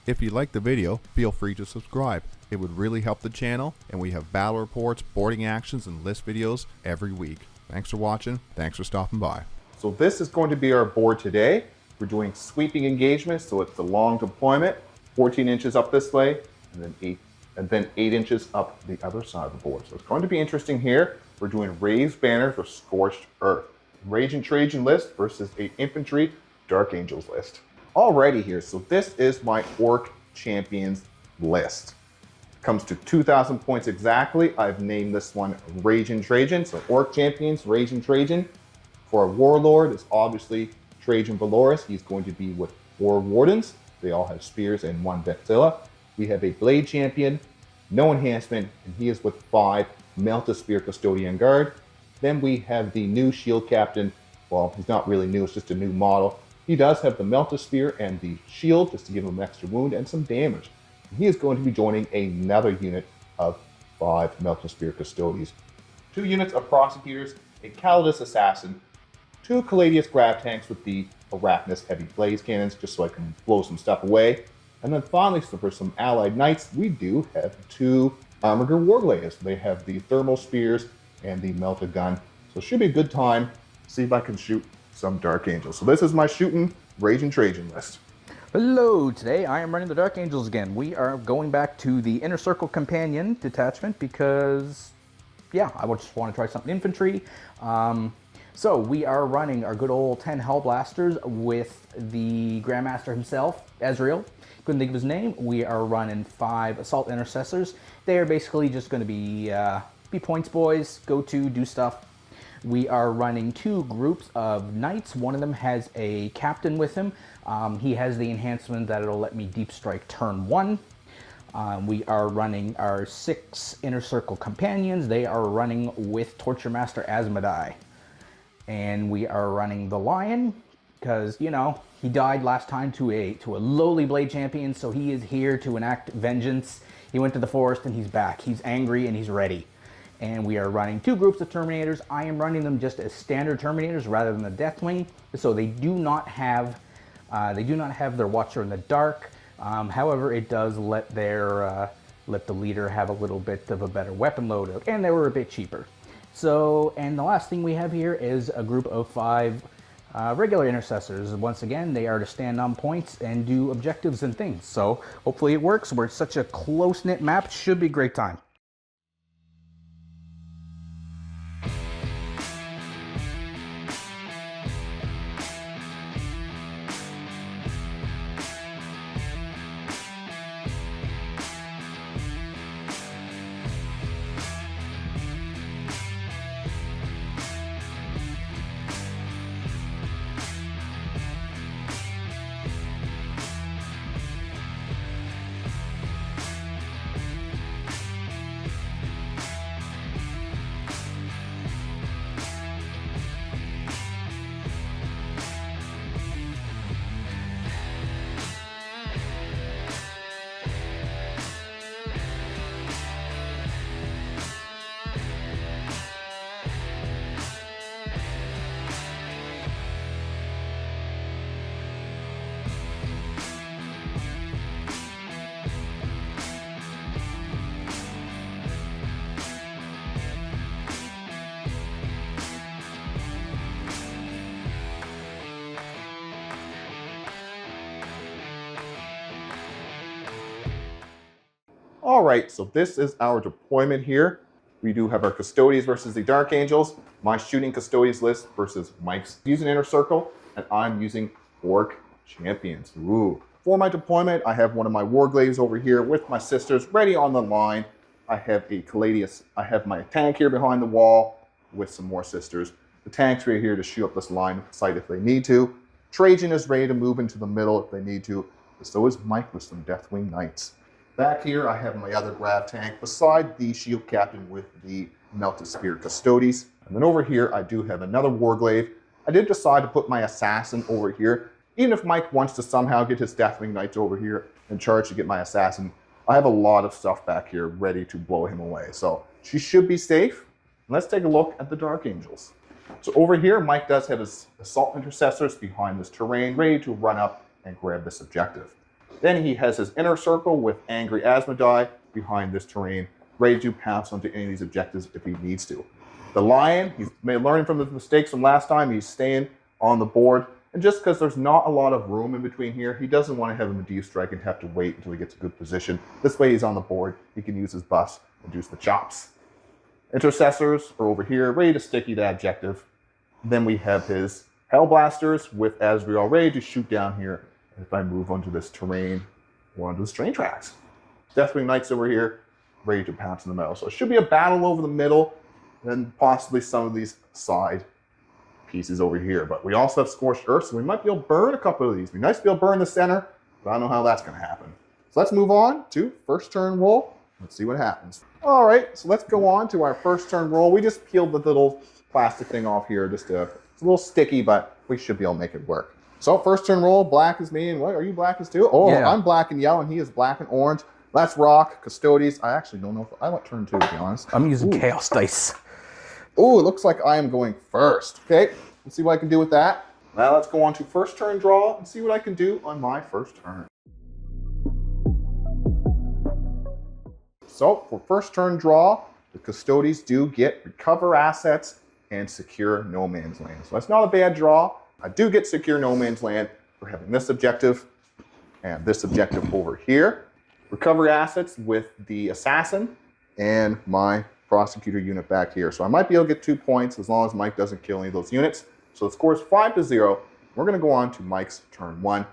If you liked the video, feel free to subscribe. It would really help the channel, and we have battle reports, boarding actions, and list videos every week. Thanks for watching. Thanks for stopping by. So this is going to be our board today. We're doing sweeping engagements, so it's a long deployment, 14 inches up this way, and then 8 inches up the other side of the board. So it's going to be interesting here. We're doing raised banners for Scorched Earth. Ragin Trajann list versus a Infantry Dark Angels list. Alrighty here, so this is my Orc Champions list. Comes to 2,000 points exactly. I've named this one Ragin Trajann. So Orc Champions, Ragin Trajann. For a Warlord, it's obviously Trajann Valoris. He's going to be with 4 Wardens. They all have spears and 1 Vexilla. We have a Bladechampion, no enhancement, and he is with 5 Melta Spear Custodian Guard. Then we have the new Shield Captain. Well, he's not really new, it's just a new model. He does have the Melta Spear and the Shield, just to give him an extra wound and some damage. He is going to be joining another unit of 5 Melta Spear Custodes. 2 units of Prosecutors, a Calidus Assassin, 2 Caladius Grab Tanks with the Arachnus Heavy Blaze Cannons, just so I can blow some stuff away. And then finally, for some Allied Knights, we do have 2 Armored Warglaives. They have the Thermal Spears and the Melta Gun. So it should be a good time. See if I can shoot some Dark Angels. So this is my shooting Ragin Trajann list. Hello, today I am running the Dark Angels again. We are going back to the Inner Circle Companion detachment because, yeah, I just want to try something infantry. So we are running our good old 10 Hellblasters with the Grandmaster himself, Ezreal. Couldn't think of his name. We are running 5 Assault Intercessors. They are basically just going to be points boys, go to, do stuff. We are running 2 groups of Knights. One of them has a Captain with him. He has the enhancement that it'll let me Deep Strike turn 1. We are running our 6 Inner Circle Companions. They are running with Torture Master Asmodai. And we are running the Lion, because, you know, he died last time to a lowly Bladechampion, so he is here to enact vengeance. He went to the forest and he's back. He's angry and he's ready. And we are running 2 groups of Terminators. I am running them just as standard Terminators rather than the Deathwing, so they do not have their Watcher in the Dark. However, it does let the leader have a little bit of a better weapon loadout, and they were a bit cheaper. So, and the last thing we have here is a group of 5 regular intercessors. Once again, they are to stand on points and do objectives and things. So hopefully it works. We're such a close-knit map. Should be a great time. All right, so this is our deployment here. We do have our Custodians versus the Dark Angels, my shooting Custodians list versus Mike's using Inner Circle, and I'm using Orc Champions. Ooh. For my deployment, I have one of my Warglaives over here with my sisters ready on the line. I have a Caladius. I have my tank here behind the wall with some more sisters. The tank's right here to shoot up this line site if they need to. Trajann is ready to move into the middle if they need to. So is Mike with some Deathwing Knights. Back here, I have my other grab tank beside the Shield Captain with the Melta Spear Custodes. And then over here, I do have another Warglaive. I did decide to put my Assassin over here. Even if Mike wants to somehow get his Deathwing Knights over here and charge to get my Assassin, I have a lot of stuff back here ready to blow him away. So she should be safe. Let's take a look at the Dark Angels. So over here, Mike does have his Assault Intercessors behind this terrain, ready to run up and grab this objective. Then he has his inner circle with Angry Asmodai behind this terrain, ready to pounce onto any of these objectives if he needs to. The Lion, he's learning from the mistakes from last time, he's staying on the board. And just because there's not a lot of room in between here, he doesn't want to have a Medivh strike and have to wait until he gets a good position. This way he's on the board, he can use his bus and juice the chops. Intercessors are over here, ready to sticky that objective. Then we have his Hellblasters with Azrael ready to shoot down here if I move onto this terrain or onto the train tracks. Deathwing Knights over here, ready to pounce in the middle. So it should be a battle over the middle, and possibly some of these side pieces over here. But we also have Scorched Earth, so we might be able to burn a couple of these. It'd be nice to be able to burn the center, but I don't know how that's going to happen. So let's move on to first turn roll. Let's see what happens. All right, so let's go on to our first turn roll. We just peeled the little plastic thing off here. It's a little sticky, but we should be able to make it work. So first turn roll, black is me, and what, are you black as too? Oh, yeah. I'm black and yellow, and he is black and orange. Let's rock. Custodes. I actually don't know if I want turn 2, to be honest. I'm using Chaos Dice. Oh, it looks like I am going first. Okay, let's see what I can do with that. Now let's go on to first turn draw and see what I can do on my first turn. So for first turn draw, the Custodes do get recover assets and secure no man's land. So that's not a bad draw. I do get secure no man's land for having this objective and this objective over here. Recover assets with the assassin and my prosecutor unit back here. So I might be able to get 2 points as long as Mike doesn't kill any of those units. So the score is 5-0. We're going to go on to Mike's turn 1.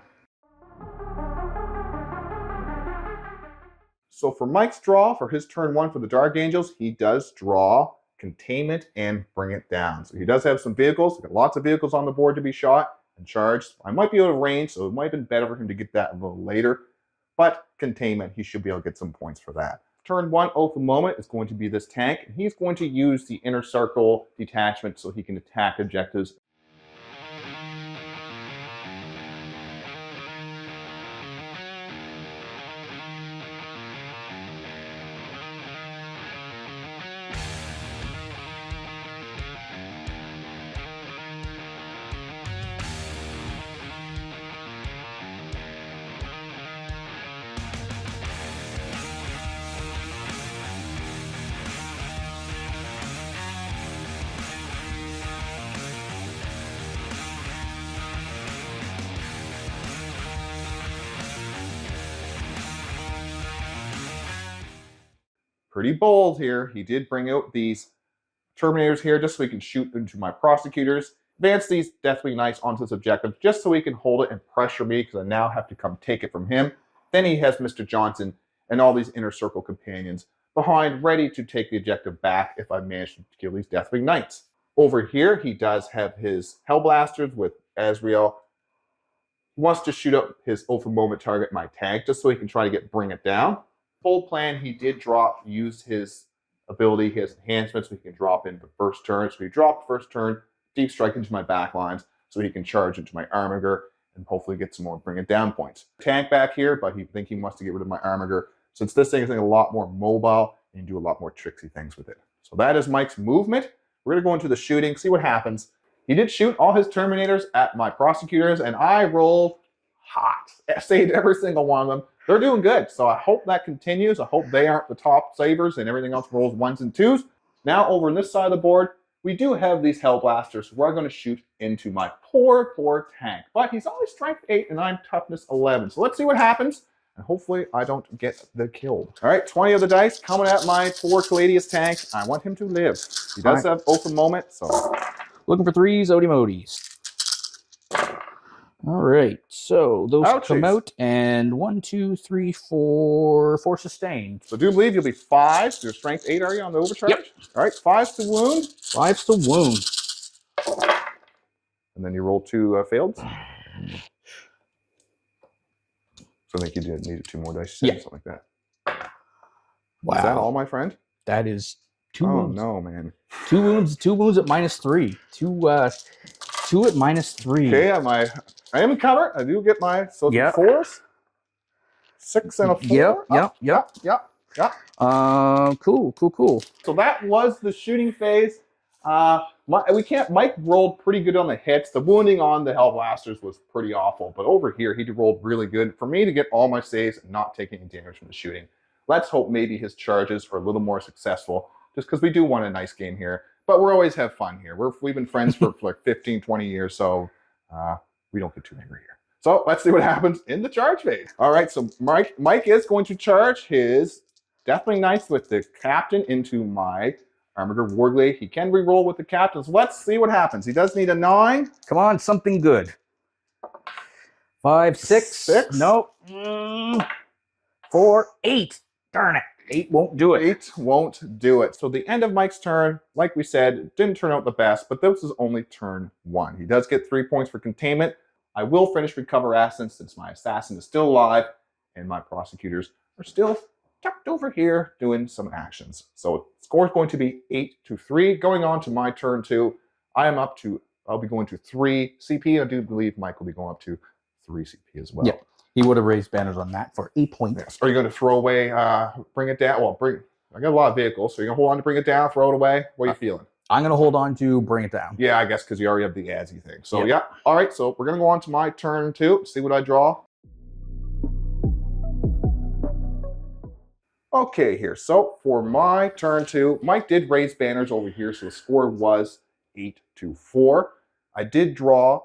So for Mike's draw, for his turn 1 for the Dark Angels, he does draw Containment and Bring It Down. So he does have some vehicles. He's got lots of vehicles on the board to be shot and charged. I might be able to range, so it might have been better for him to get that a little later. But Containment, he should be able to get some points for that. Turn 1 Oath of Moment is going to be this tank, and he's going to use the Inner Circle detachment so he can attack objectives. Pretty bold here. He did bring out these Terminators here just so he can shoot into my Prosecutors. Advance these Deathwing Knights onto this objective just so he can hold it and pressure me because I now have to come take it from him. Then he has Mr. Johnson and all these Inner Circle companions behind ready to take the objective back if I manage to kill these Deathwing Knights. Over here, he does have his Hellblasters with Azrael. He wants to shoot up his Oath of Moment target, my tank, just so he can try to bring it down. Full plan, he did use his ability, his enhancements, so he can drop in the first turn. So he dropped first turn, deep strike into my back lines, so he can charge into my Armiger and hopefully get some more bring it down points. Tank back here, but he think he wants to get rid of my Armiger. Since this thing is a lot more mobile, you can do a lot more tricksy things with it. So that is Mike's movement. We're gonna go into the shooting, see what happens. He did shoot all his Terminators at my Prosecutors, and I rolled hot. I saved every single one of them. They're doing good, so I hope that continues. I hope they aren't the top savers and everything else rolls 1s and 2s. Now over on this side of the board, we do have these Hellblasters. So we're going to shoot into my poor tank. But he's only strength 8 and I'm toughness 11. So let's see what happens. And hopefully I don't get the killed. All right, 20 of the dice coming at my poor Caladius tank. I want him to live. He does have open moment, so. Looking for 3s, Odie Modies. All right, so those come out, and 1, 2, 3, 4 sustained. So do believe you'll be 5. Your strength 8, are you on the overcharge? Yep. All right, 5s to wound. 5s to wound. And then you roll 2 failed. So I think you needed 2 more dice, something like that. Wow. Is that all, my friend? That is 2 wounds. Oh no, man. 2 wounds at -3. 2 at -3. Okay, I am covered. I do get my 4s. 6 and a 4. Yep. Cool. So that was the shooting phase. Mike rolled pretty good on the hits. The wounding on the Hellblasters was pretty awful, but over here he rolled really good for me to get all my saves and not take any damage from the shooting. Let's hope maybe his charges are a little more successful, just because we do want a nice game here. But we always have fun here. We've been friends for like 15, 20 years, so we don't get too angry here. So let's see what happens in the charge phase. All right, so Mike is going to charge his Deathwing Knights with the captain into my Armored Warglaive. He can re-roll with the captains. Let's see what happens. He does need a 9. Come on, something good. 5, 6. 6. Nope. 4, 8. Darn it. 8 won't do it. 8 won't do it. So the end of Mike's turn, like we said, didn't turn out the best, but this is only turn 1. He does get 3 points for containment. I will finish Recover Assets since my assassin is still alive and my prosecutors are still tucked over here doing some actions. So score is going to be 8-3. Going on to my turn 2, I'll be going to 3 CP. I do believe Mike will be going up to 3 CP as well. Yeah, he would have raised banners on that for 8 points. Yes. Are you going to throw away, bring it down? Well, I got a lot of vehicles, so you're going to hold on to bring it down, throw it away? What are you feeling? I'm going to hold on to bring it down. Yeah, I guess because you already have the ASI thing. So, Yep. yeah. All right, so we're going to go on to my turn 2, see what I draw. Okay, here. So, for my turn 2, Mike did raise banners over here, so the score was 8-4. I did draw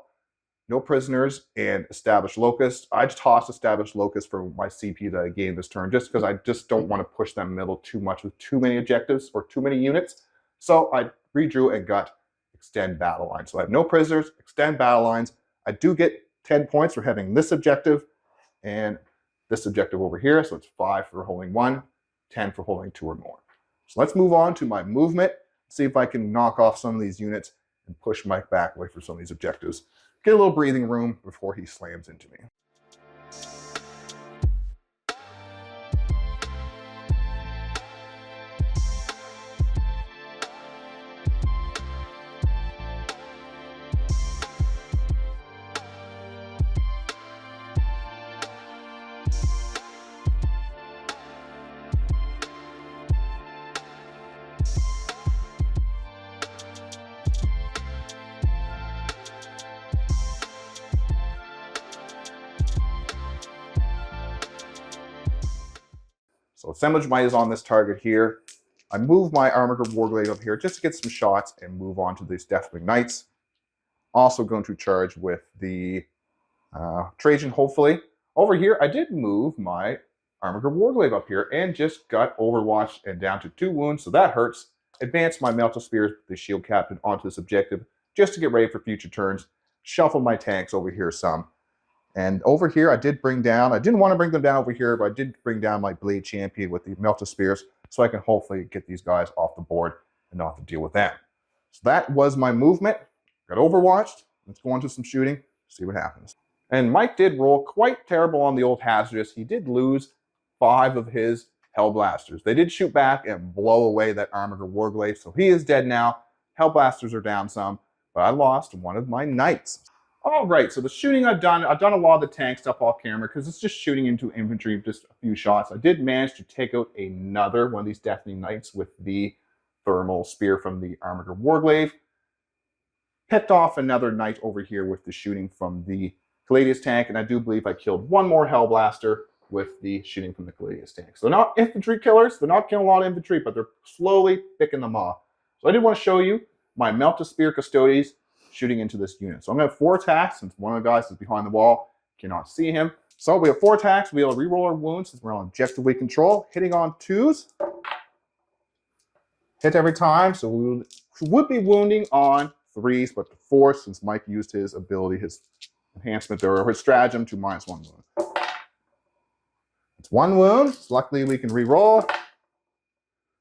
no prisoners and established locust. I tossed established locust for my CP that I gained this turn, just because I just don't want to push them middle too much with too many objectives or too many units. So I redrew and got extend battle lines. So I have no prisoners, extend battle lines. I do get 10 points for having this objective and this objective over here. So it's 5 for holding 1, 10 for holding 2 or more. So let's move on to my movement, see if I can knock off some of these units and push Mike back away for some of these objectives. Get a little breathing room before he slams into me. So assemblage might is on this target here. I move my Armored Warglaive up here just to get some shots and move on to these Deathwing Knights. Also going to charge with the Trajann, hopefully. Over here, I did move my Armored Warglaive up here and just got overwatched and down to 2 wounds, so that hurts. Advance my Melta Spears, the Shield Captain, onto this objective just to get ready for future turns. Shuffle my tanks over here some. And over here, I didn't want to bring them down over here, but I did bring down my Bladechampion with the Melta Spears so I can hopefully get these guys off the board and not have to deal with them. So that was my movement. Got overwatched. Let's go on to some shooting, see what happens. And Mike did roll quite terrible on the old hazardous. He did lose 5 of his Hellblasters. They did shoot back and blow away that Armored Warglaive, so he is dead now. Hellblasters are down some, but I lost one of my Knights. All right, so the shooting I've done a lot of the tank stuff off camera because it's just shooting into infantry, just a few shots. I did manage to take out another one of these Deathwing Knights with the thermal spear from the Armored Warglaive. Picked off another Knight over here with the shooting from the Caladius tank, and I do believe I killed one more Hellblaster with the shooting from the Caladius tank. So they're not infantry killers, they're not killing a lot of infantry, but they're slowly picking them off. So I did want to show you my Melta Spear Custodes shooting into this unit. So I'm going to have 4 attacks since one of the guys is behind the wall. Cannot see him. So we have 4 attacks. We'll be able to reroll our wounds since we're on objectively control. Hitting on 2s. Hit every time. So we would be wounding on 3s, but the 4th, since Mike used his ability, his enhancement there, or his stratagem to -1 wound. It's 1 wound. So luckily we can reroll.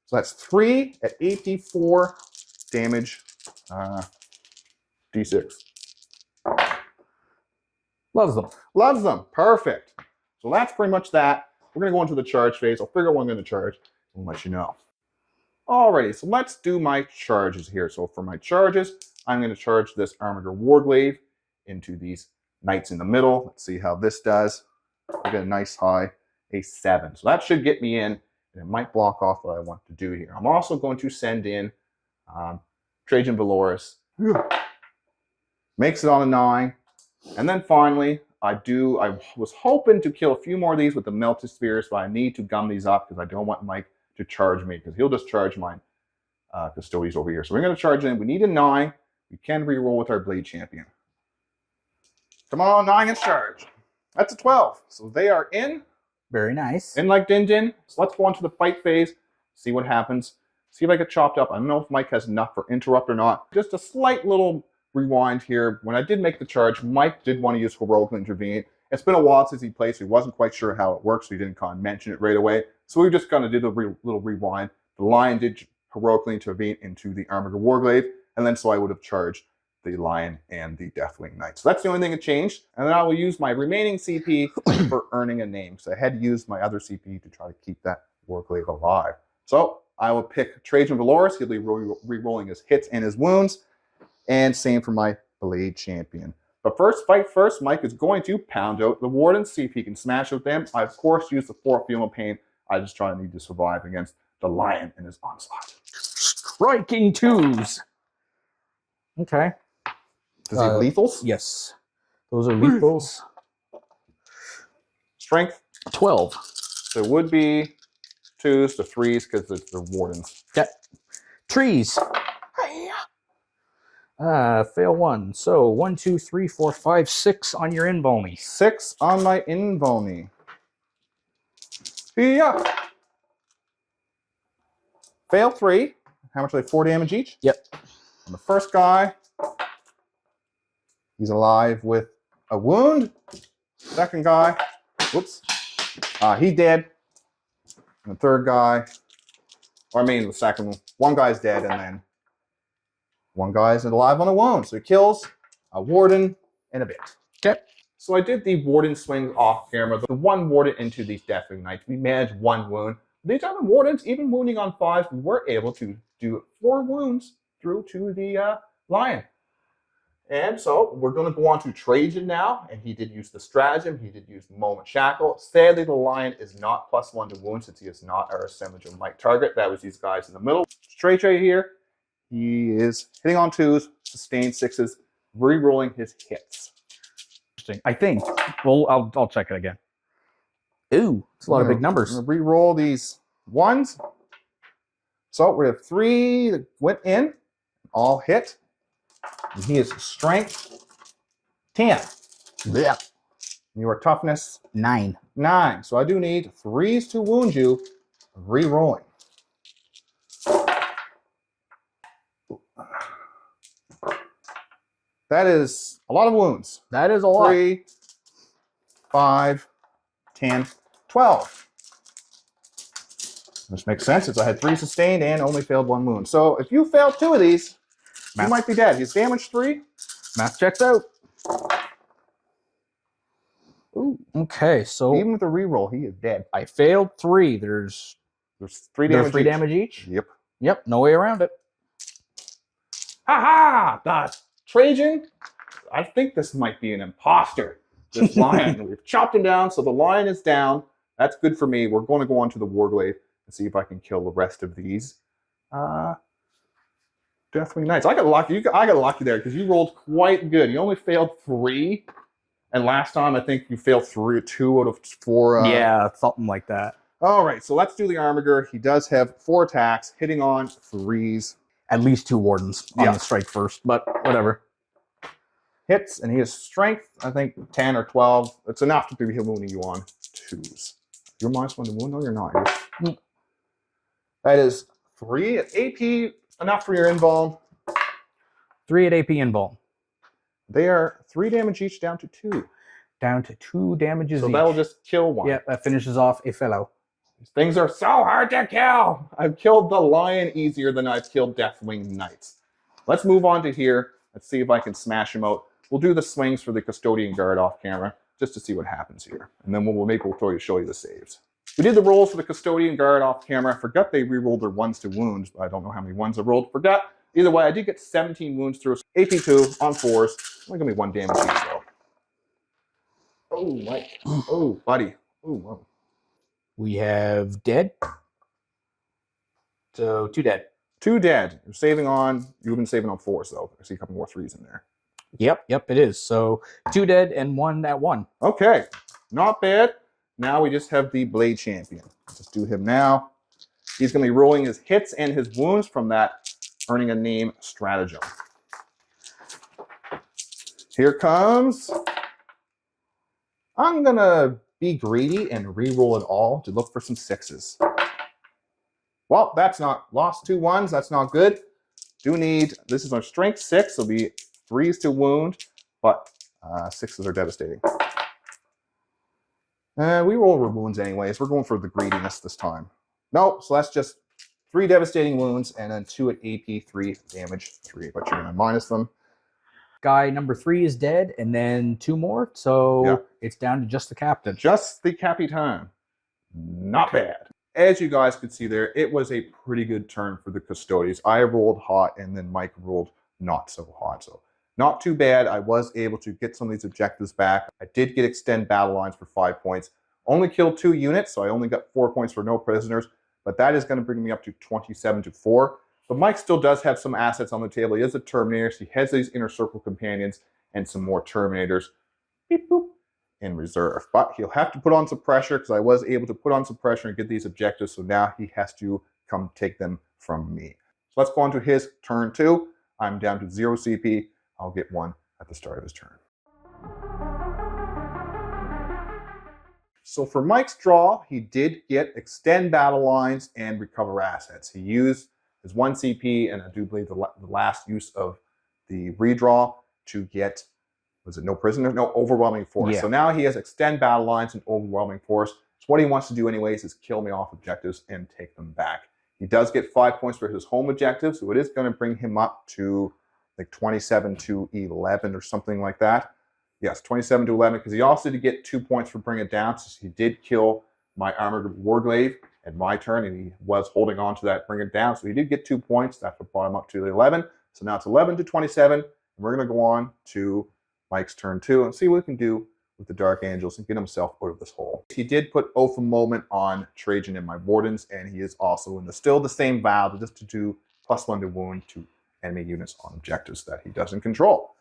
So that's 3 at 84 damage. D6. Loves them. Loves them. Perfect. So that's pretty much that. We're going to go into the charge phase. I'll figure out what I'm going to charge and let you know. Alrighty, so let's do my charges here. So for my charges, I'm going to charge this Armored Warglaive into these Knights in the middle. Let's see how this does. I get a nice high, a 7. So that should get me in, and it might block off what I want to do here. I'm also going to send in Trajann Valoris. Makes it on a 9. And then finally, I was hoping to kill a few more of these with the Melted Spheres, but I need to gum these up because I don't want Mike to charge me, because he'll just charge my Custodes over here. So we're going to charge in. We need a 9. We can reroll with our Bladechampion. Come on, 9 and charge. That's a 12. So they are in. Very nice. In like Din Din. So let's go on to the fight phase. See what happens. See if I get chopped up. I don't know if Mike has enough for interrupt or not. Just a slight little rewind here. When I did make the charge, Mike did want to use Heroic Intervene. It's been a while since he played, so he wasn't quite sure how it works, so he didn't kind of mention it right away. So we just kind of did a little rewind. The Lion did Heroically Intervene into the Armored Warglaive, and then so I would have charged the Lion and the Deathwing Knight. So that's the only thing that changed. And then I will use my remaining CP for earning a name. So I had to use my other CP to try to keep that Warglaive alive. So I will pick Trajann Valoris. He'll be re-rolling his hits and his wounds. And same for my Bladechampion. But first, fight first, Mike is going to pound out the Wardens, see if he can smash with them. I, of course, use the 4 Feel No Pain. I just try to need to survive against the Lion in his onslaught. Striking 2s. Okay. Does he have lethals? Yes. Those are lethals. Strength? 12. So it would be 2s to 3s because it's the Wardens. Okay. Trees. Fail 1. So 1, 2, 3, 4, 5, 6 on your invulny. 6 on my invulny. Yeah. Fail 3. How much are they? 4 damage each? Yep. On the first guy, he's alive with a wound. Second guy, whoops, he's dead. And the third guy, or I mean the second one, one guy's dead, and then one guy's alive on a wound. So he kills a Warden in a bit. Okay. So I did the Warden swings off camera. The one Warden into these Deathwing Knights. We managed 1 wound. These other Wardens, even wounding on 5s, we were able to do 4 wounds through to the Lion. And so we're going to go on to Trajann now, and he did use the stratagem. He did use Moment Shackle. Sadly, the Lion is not +1 to wound since he is not our assemblage of Mike target. That was these guys in the middle. Trajann here, he is hitting on 2s, sustained 6s, re-rolling his hits. Interesting. I think. Well, I'll check it again. Ooh, it's a lot of big numbers. I'm going to re-roll these 1s. So we have 3 that went in, all hit. And he is strength 10. Yeah. Your toughness 9. 9. So I do need 3s to wound you, re-rolling. That is a lot of wounds. That is a lot. 3, 5, 10, 12. This makes sense since I had 3 sustained and only failed 1 wound. So if you failed 2 of these, you might be dead. He's damaged 3. Math checks out. Ooh. Okay, so Even with a reroll, he is dead. I failed 3. There's 3 damage. 3 damage each. Yep. Yep, no way around it. Ha ha! Trajann, I think this might be an imposter. This Lion. We've chopped him down, so the Lion is down. That's good for me. We're going to go on to the Warglaive and see if I can kill the rest of these Deathwing Knights. I got lucky. I got lucky there because you rolled quite good. You only failed 3, and last time I think you failed 2 out of 4. Yeah, something like that. All right, so let's do the Armiger. He does have 4 attacks, hitting on 3s. At least 2 wardens on the strike first, but whatever. Hits, and he has strength, I think 10 or 12. It's enough to be wounding you on 2s. You're -1 to wound? No, you're not. That is 3 at AP, enough for your invuln. 3 at AP invuln. They are 3 damage each down to 2. Down to 2 damages So each. that'll just kill 1. Yeah, that finishes off a fellow. These things are so hard to kill. I've killed the Lion easier than I've killed Deathwing Knights. Let's move on to here. Let's see if I can smash him out. We'll do the swings for the Custodian Guard off camera just to see what happens here. And then we'll show you the saves. We did the rolls for the Custodian Guard off camera. I forgot they re-rolled their 1s to wounds. I don't know how many 1s I rolled. Forgot. Either way, I did get 17 wounds through. AP2 on 4s. Only gonna be 1 damage each though. Oh, Mike. Oh, buddy. Oh, whoa. We have dead. So 2 dead. 2 dead. You've been saving on 4, so I see a couple more 3s in there. Yep, it is. So 2 dead and 1 at 1. Okay, not bad. Now we just have the Bladechampion. Let's just do him now. He's going to be rolling his hits and his wounds from that earning a name stratagem. Here comes. I'm going to be greedy and re-roll it all to look for some 6s. Well, that's not. Lost 2 1s. That's not good. This is our strength 6. So it'll be 3s to wound, but 6s are devastating. We roll wounds anyways. We're going for the greediness this time. Nope, so that's just 3 devastating wounds and then 2 at AP, 3 damage, 3, but you're going to minus them. Guy number 3 is dead, and then 2 more, so it's down to just the captain. Just the Capitan. Not bad. As you guys could see there, it was a pretty good turn for the Custodes. I rolled hot, and then Mike rolled not so hot, so not too bad. I was able to get some of these objectives back. I did get extend battle lines for 5 points. Only killed 2 units, so I only got 4 points for no prisoners, but that is going to bring me up to 27 to 4. But Mike still does have some assets on the table. He has a Terminator, so he has these Inner Circle companions and some more Terminators beep, boop, in reserve. But he'll have to put on some pressure because I was able to put on some pressure and get these objectives, so now he has to come take them from me. So let's go on to his turn 2. I'm down to 0 CP. I'll get 1 at the start of his turn. So for Mike's draw, he did get extend battle lines and recover assets. He used his 1 CP and I do believe the last use of the redraw to get, was it no prisoner? No, overwhelming force. Yeah. So now he has extend battle lines and overwhelming force. So what he wants to do anyways is kill me off objectives and take them back. He does get 5 points for his home objective, so it is going to bring him up to like 27 to 11 or something like that. Yes, 27 to 11, because he also did get 2 points for bringing it down, so he did kill my Armored Warglaive at my turn, and he was holding on to that, bring it down, so he did get 2 points. That's what brought him up to 11. So now it's 11 to 27, and we're going to go on to Mike's turn 2 and see what we can do with the Dark Angels and get himself out of this hole. He did put Oath of Moment on Trajann and my Wardens, and he is also in still the same vow, just to do +1 to wound to enemy units on objectives that he doesn't control.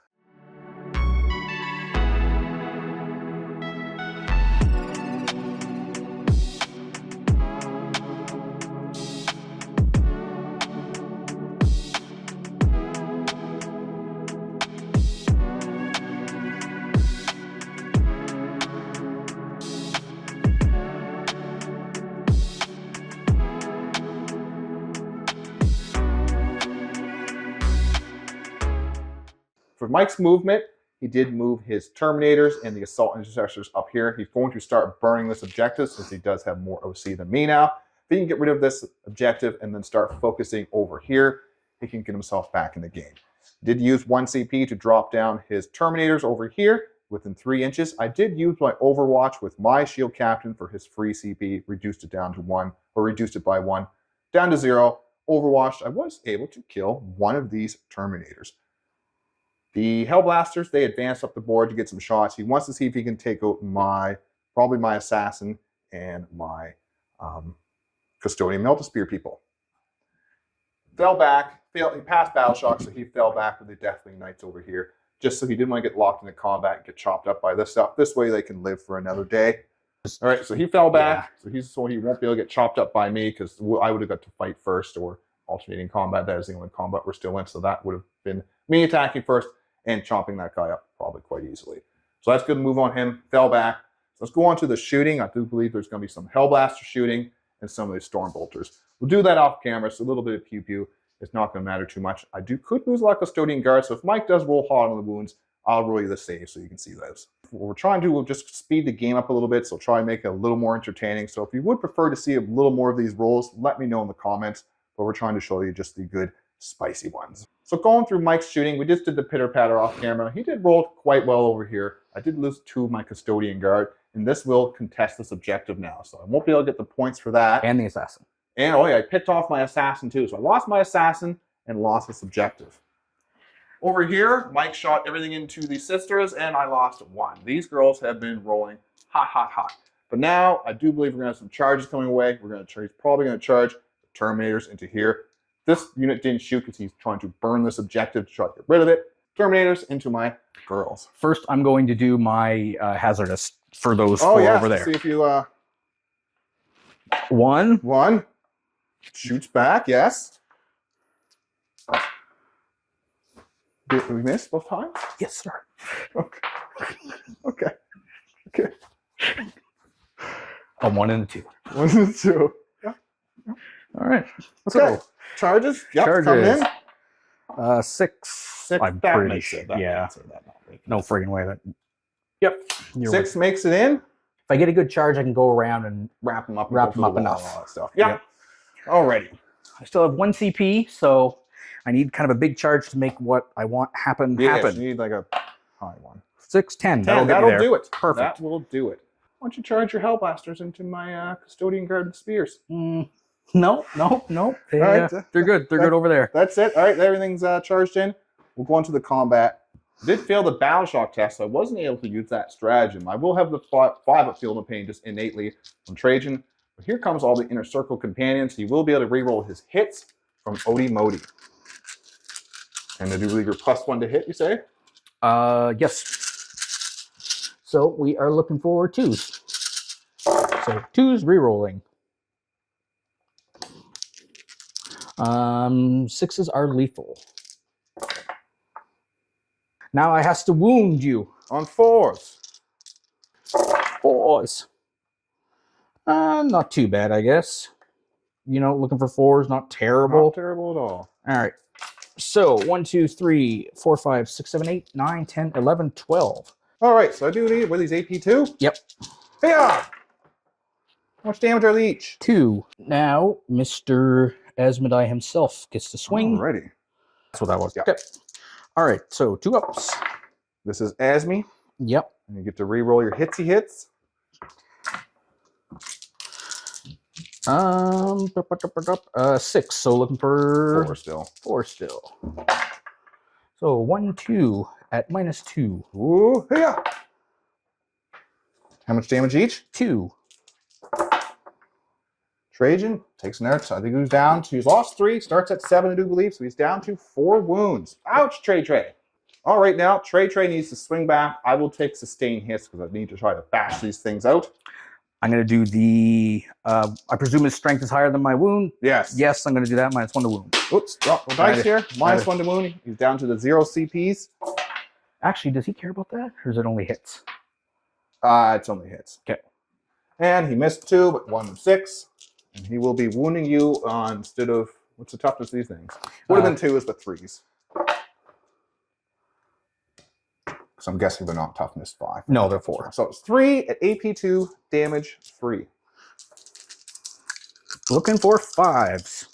For Mike's movement, he did move his Terminators and the Assault Intercessors up here. He's going to start burning this objective since he does have more OC than me now. If he can get rid of this objective and then start focusing over here, he can get himself back in the game. He did use 1 CP to drop down his Terminators over here within 3 inches. I did use my Overwatch with my Shield Captain for his free CP, reduced it down to 1, or reduced it by 1, down to 0. Overwatched, I was able to kill 1 of these Terminators. The Hellblasters, they advance up the board to get some shots. He wants to see if he can take out probably my Assassin and my Custodian Melt-a-Spear people. Fell back, he passed Battle Shock, so he fell back with the Deathwing Knights over here, just so he didn't want to get locked into combat and get chopped up by this stuff. This way they can live for another day. All right, so he fell back, so he won't be able to get chopped up by me, because I would have got to fight first, or alternating combat. That is the only combat we're still in, so that would have been me attacking first and chopping that guy up probably quite easily. So that's good move on him. Fell back. So let's go on to the shooting. I do believe there's going to be some Hellblaster shooting and some of these Stormbolters. We'll do that off camera, so a little bit of pew-pew. It's not going to matter too much. Could lose a lot of Custodian Guards, so if Mike does roll hard on the wounds, I'll roll you the save so you can see those. What we're trying to do, we'll just speed the game up a little bit, so try and make it a little more entertaining. So if you would prefer to see a little more of these rolls, let me know in the comments. But we're trying to show you just the good, spicy ones. So going through Mike's shooting, we just did the pitter-patter off camera. He did roll quite well over here. I did lose 2 of my Custodian Guard, and this will contest this objective now. So I won't be able to get the points for that. And the Assassin. And, oh yeah, I picked off my Assassin too. So I lost my Assassin and lost this objective. Over here, Mike shot everything into the Sisters, and I lost 1. These girls have been rolling hot, hot, hot. But now, I do believe we're going to have some charges coming away. He's probably going to charge the Terminators into here. This unit didn't shoot because he's trying to burn this objective to try to get rid of it. Terminators into my girls. First, I'm going to do my hazardous for those four over there. See if you One. Shoots back, yes. Did we miss both times? Yes, sir. Okay. Okay. A 1 and a 2. 1 and 2. Yeah. All right. Okay. Charges. Yep. Charges. Come in. 6. I'm that pretty makes sure. it. That Yeah. makes it. That not make it. No friggin' way that. Yep. 6 makes it in. If I get a good charge, I can go around and Wrap them up. Wrap and them go up through the wall enough. and all that stuff. Yeah. Yep. Alrighty. I still have 1 CP, so I need kind of a big charge to make what I want happen. You need like a high one. 6, 10. 10. That'll do it. Perfect. That will do it. Why don't you charge your Hellblasters into my Custodian Guard Spears? No. They, right. They're good. They're good over there. That's it. All right, everything's charged in. We'll go on to the combat. I did fail the Battle Shock test, so I wasn't able to use that stratagem. I will have the 5 of Field of Pain just innately from Trajann. But here comes all the Inner Circle companions. He will be able to reroll his hits from Odie Modi. And I do believe you're +1 to hit, you say? Yes. So we are looking for 2s. So 2s rerolling. 6s are lethal. Now I has to wound you. On 4s. 4s. Not too bad, I guess. You know, looking for 4s, not terrible. Not terrible at all. All right. So 1, 2, 3, 4, 5, 6, 7, 8, 9, 10, 11, 12. All right, so I do need, what are these, AP2? Yep. Yeah. How much damage are they each? 2. Now, Mr. Asmodai himself gets to swing. Alrighty. That's what that was. Yep. Okay. All right, so 2 ups. This is Asmi. Yep. And you get to re-roll your hitsy hits. 6. So looking for 4 still. 4 still. So 1, 2 at -2. Ooh, yeah. How much damage each? 2. Trajann takes an out. I think he's down to, he's lost 3, starts at 7, I do believe, so he's down to 4 wounds. Ouch, Trey. All right, now, Trey needs to swing back. I will take sustained hits because I need to try to bash these things out. I'm going to do the, I presume his strength is higher than my wound. Yes. Yes, I'm going to do that. -1 to wound. Oops, drop the dice here. -1 to wound. He's down to the 0 CPs. Actually, does he care about that? Or is it only hits? It's only hits. Okay. And he missed 2, but 1 of 6. And he will be wounding you on, instead of, what's the toughness of these things? Would have been 2s, but 3s. So I'm guessing they're not toughness 5. No, they're 4. So it's 3 at AP2, damage 3. Looking for 5s.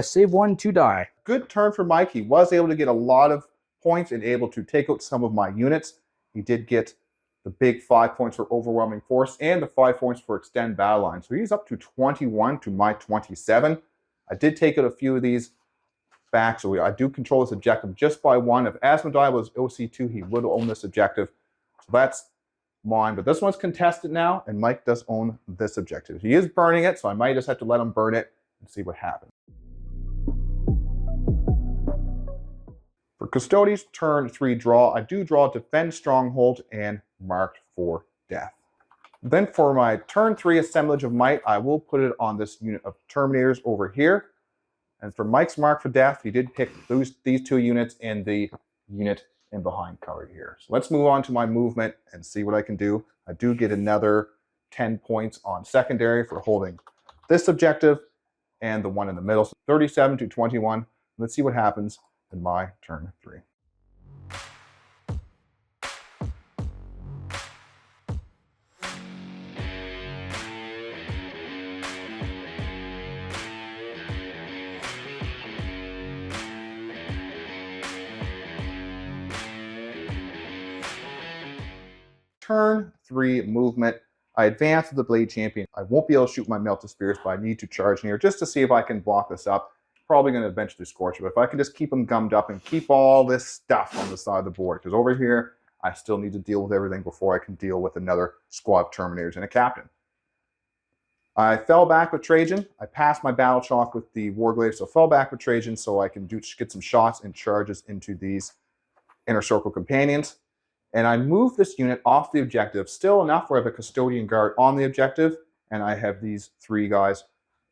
Save 1 to die. Good turn for Mike. He was able to get a lot of points and able to take out some of my units. He did get the big 5 points for overwhelming force and the 5 points for extend battle line. So he's up to 21 to my 27. I did take out a few of these back, so I do control this objective just by 1. If Asmodai was OC2, he would own this objective. So that's mine. But this one's contested now, and Mike does own this objective. He is burning it, so I might just have to let him burn it and see what happens. For Custodes, turn 3 draw. I do draw Defend Stronghold and Marked for Death. Then for my turn 3 Assemblage of Might, I will put it on this unit of Terminators over here. And for Mike's Mark for Death, he did pick these 2 units and the unit in behind cover here. So let's move on to my movement and see what I can do. I do get another 10 points on secondary for holding this objective and the one in the middle. So 37 to 21. Let's see what happens in my turn 3. Turn 3 movement. I advance with the Bladechampion. I won't be able to shoot my Melted Spears, but I need to charge near just to see if I can block this up. Probably going to eventually Scorch it, but if I can just keep them gummed up and keep all this stuff on the side of the board, because over here, I still need to deal with everything before I can deal with another squad of Terminators and a Captain. I fell back with Trajann. I passed my battle chalk with the Warglaive, so fell back with Trajann so I can get some shots and charges into these Inner Circle companions. And I moved this unit off the objective, still enough where I have a Custodian Guard on the objective, and I have these 3 guys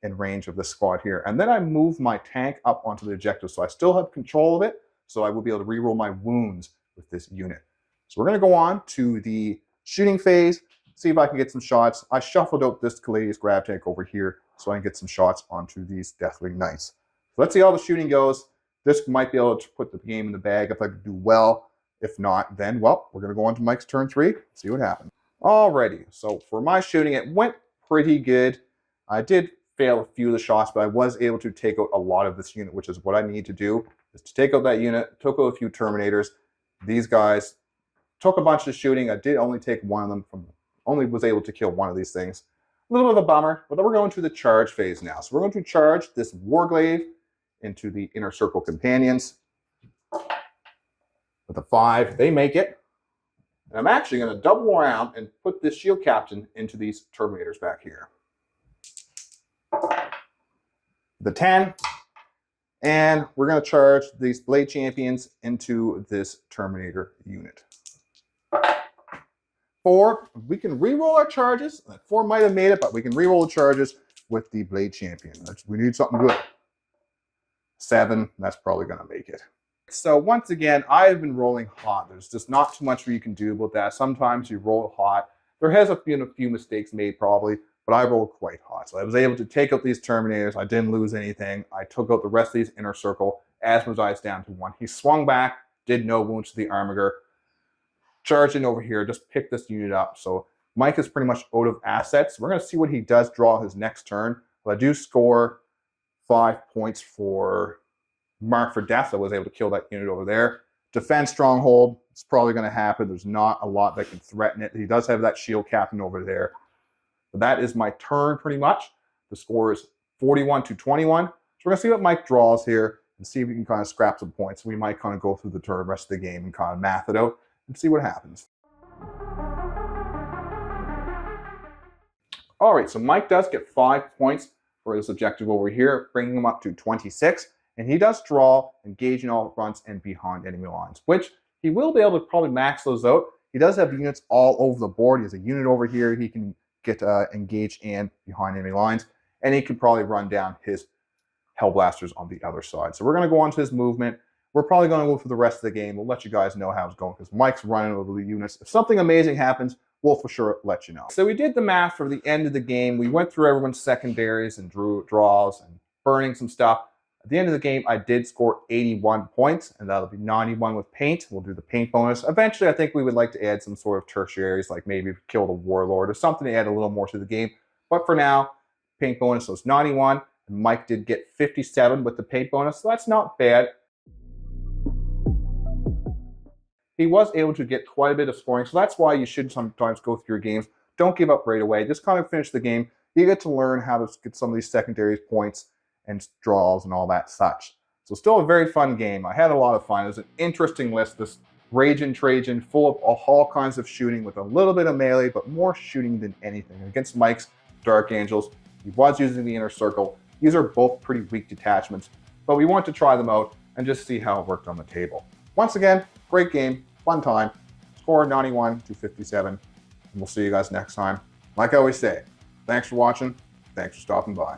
in range of this squad here. And then I moved my tank up onto the objective, so I still have control of it, so I will be able to reroll my wounds with this unit. So we're going to go on to the shooting phase, see if I can get some shots. I shuffled out this Caladius grab tank over here so I can get some shots onto these Deathwing Knights. So let's see how the shooting goes. This might be able to put the game in the bag if I could do well. If not, then, well, we're going to go on to Mike's turn 3, see what happens. Alrighty, so for my shooting, it went pretty good. I did fail a few of the shots, but I was able to take out a lot of this unit, which is what I need to do, is to take out that unit, took out a few Terminators. These guys took a bunch of shooting. I did only take one of them, only was able to kill one of these things. A little bit of a bummer, but then we're going to the charge phase now. So we're going to charge this Warglaive into the Inner Circle companions. With a 5, they make it. And I'm actually going to double around and put this Shield Captain into these Terminators back here. The 10. And we're going to charge these Blade Champions into this Terminator unit. 4, we can re-roll our charges. That 4 might have made it, but we can re-roll the charges with the Blade Champion. We need something good. 7, that's probably going to make it. So once again, I've been rolling hot. There's just not too much you can do about that. Sometimes you roll hot. There has been a few mistakes made probably, but I rolled quite hot. So I was able to take out these Terminators. I didn't lose anything. I took out the rest of these Inner Circle. Asmodai's down to 1. He swung back, did no wounds to the Armiger. Charging over here, just pick this unit up. So Mike is pretty much out of assets. We're going to see what he does draw his next turn. But I do score 5 points for Mark for Death. I was able to kill that unit over there. Defend Stronghold. It's probably going to happen. There's not a lot that can threaten it. He does have that Shield Captain over there. But that is my turn pretty much. The score is 41 to 21. So we're going to see what Mike draws here and see if we can kind of scrap some points. We might kind of go through the rest of the game and kind of math it out and see what happens. All right, so Mike does get 5 points for his objective over here, bringing him up to 26. And he does draw, engaging all fronts and behind enemy lines, which he will be able to probably max those out. He does have units all over the board. He has a unit over here he can get engaged and behind enemy lines. And he can probably run down his Hellblasters on the other side. So we're going to go on to his movement. We're probably going to go for the rest of the game. We'll let you guys know how it's going because Mike's running over the units. If something amazing happens, we'll for sure let you know. So we did the math for the end of the game. We went through everyone's secondaries and draws and burning some stuff. At the end of the game, I did score 81 points, and that'll be 91 with paint. We'll do the paint bonus. Eventually, I think we would like to add some sort of tertiaries, like maybe kill the Warlord or something to add a little more to the game. But for now, paint bonus was 91, and Mike did get 57 with the paint bonus, so that's not bad. He was able to get quite a bit of scoring, so that's why you should sometimes go through your games. Don't give up right away. Just kind of finish the game. You get to learn how to get some of these secondary points and draws and all that such. So still a very fun game. I had a lot of fun. It was an interesting list. This Ragin Trajann full of all kinds of shooting with a little bit of melee, but more shooting than anything. Against Mike's Dark Angels, he was using the Inner Circle. These are both pretty weak detachments, but we want to try them out and just see how it worked on the table. Once again, great game, fun time. Score 91 to 57, and we'll see you guys next time. Like I always say, thanks for watching. Thanks for stopping by.